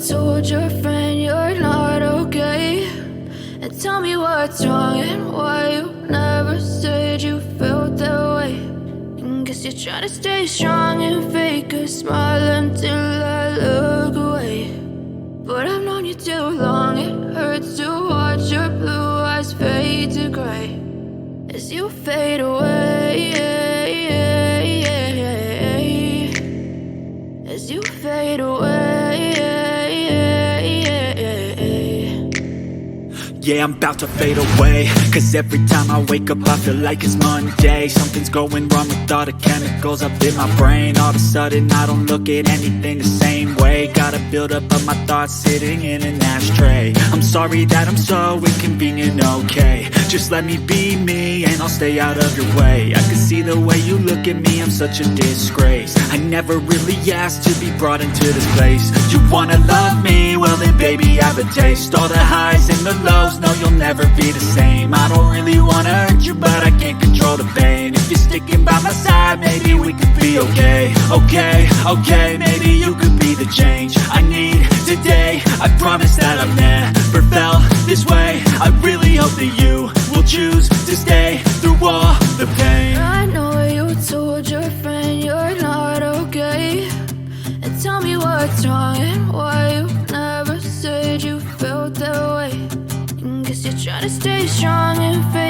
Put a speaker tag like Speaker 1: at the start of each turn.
Speaker 1: told your friend you're not okay, and tell me what's wrong and why you never said you felt that way. And guess you're trying to stay strong and fake a smile until I look away. But I've known you too long, it hurts to watch your blue eyes fade to gray as you fade away, as you fade away.
Speaker 2: Yeah, I'm about to fade away, cause every time I wake up I feel like it's Monday. Something's going wrong with all the chemicals up in my brain. All of a sudden I don't look at anything the same way. Gotta build up of my thoughts sitting in an ashtray. I'm sorry that I'm so inconvenient, okay. Just let me be me and I'll stay out of your way. I can see the way you look at me, I'm such a disgrace. I never really asked to be brought into this place. You wanna love me? Well then baby have a taste. All the highs and the lows, no you'll never be the same. I don't really wanna hurt you but I can't control the pain. If you're sticking by my side maybe we could be okay. Okay, maybe you could be the change I need today. I promise that I've never felt this way. I really hope that you will choose to stay through all the pain.
Speaker 1: I know you told your friend you're not okay, and tell me what's wrong and why you never said you felt that way. And guess you're trying to stay strong and fake